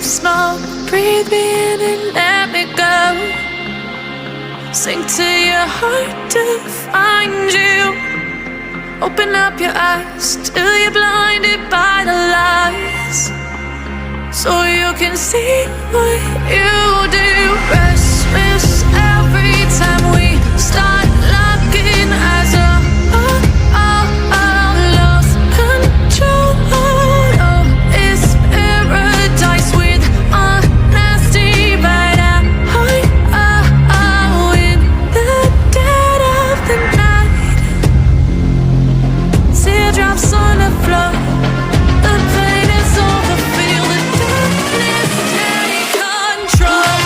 smoke, breathe me in and let me go. Sink to your heart to find you. Open up your eyes till you're blinded by the lies, so you can see what you do. Restless every time we start locking eyes. Lost control. Oh, it's paradise with honesty, but in the dead of the night. Teardrops on the floor. The pain is over. Feel the darkness take control.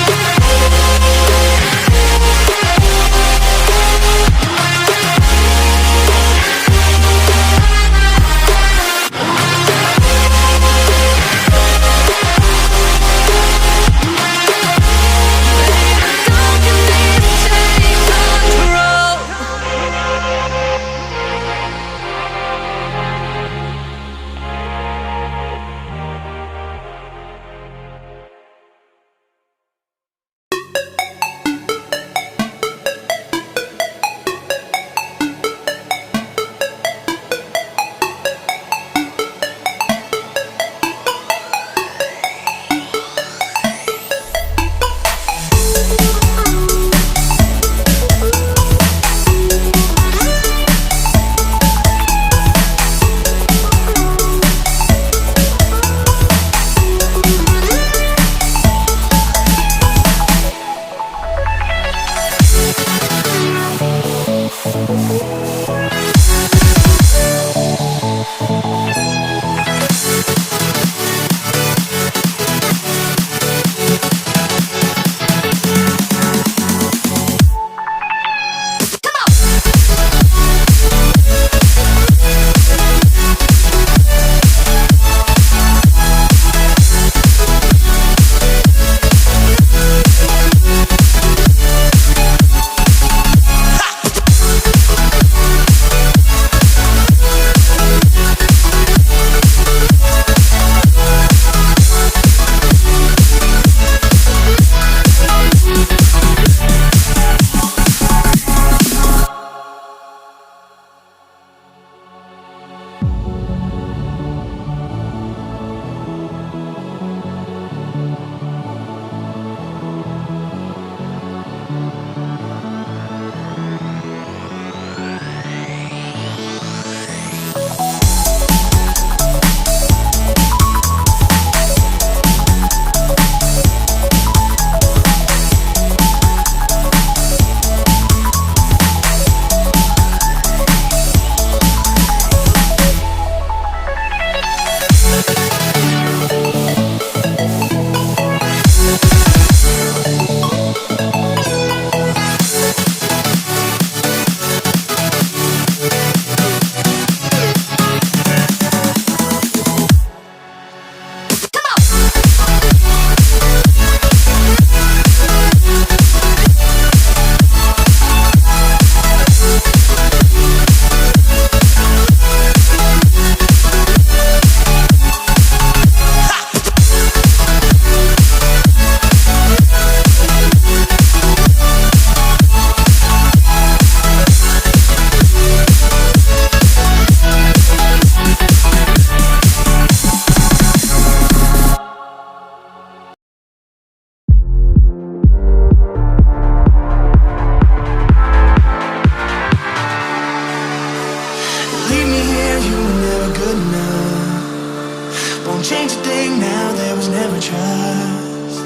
Change a thing now, there was never trust.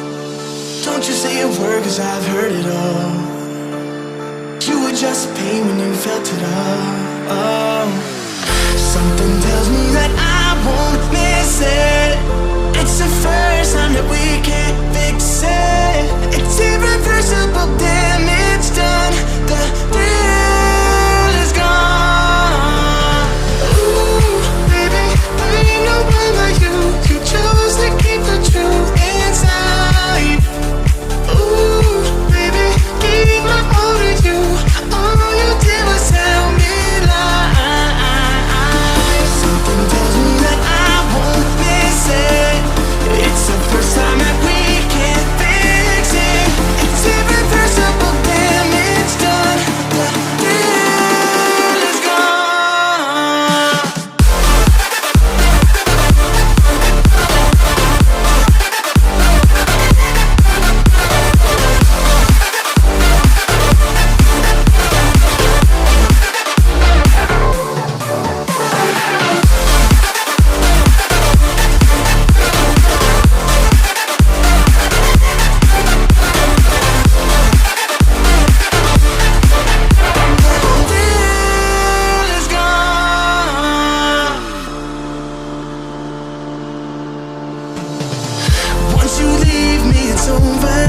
Don't you say a word, cause I've heard it all. You were just pain when you felt it all. Oh. Something tells me that I won't miss it. It's the first time that we can't fix it. It's irreversible damage done. The thrill is gone. Ooh, baby, there ain't no one like you. You chose to keep the truth inside. Ooh, baby, keep my all to you. All you did was tell me lies. Something tells me over.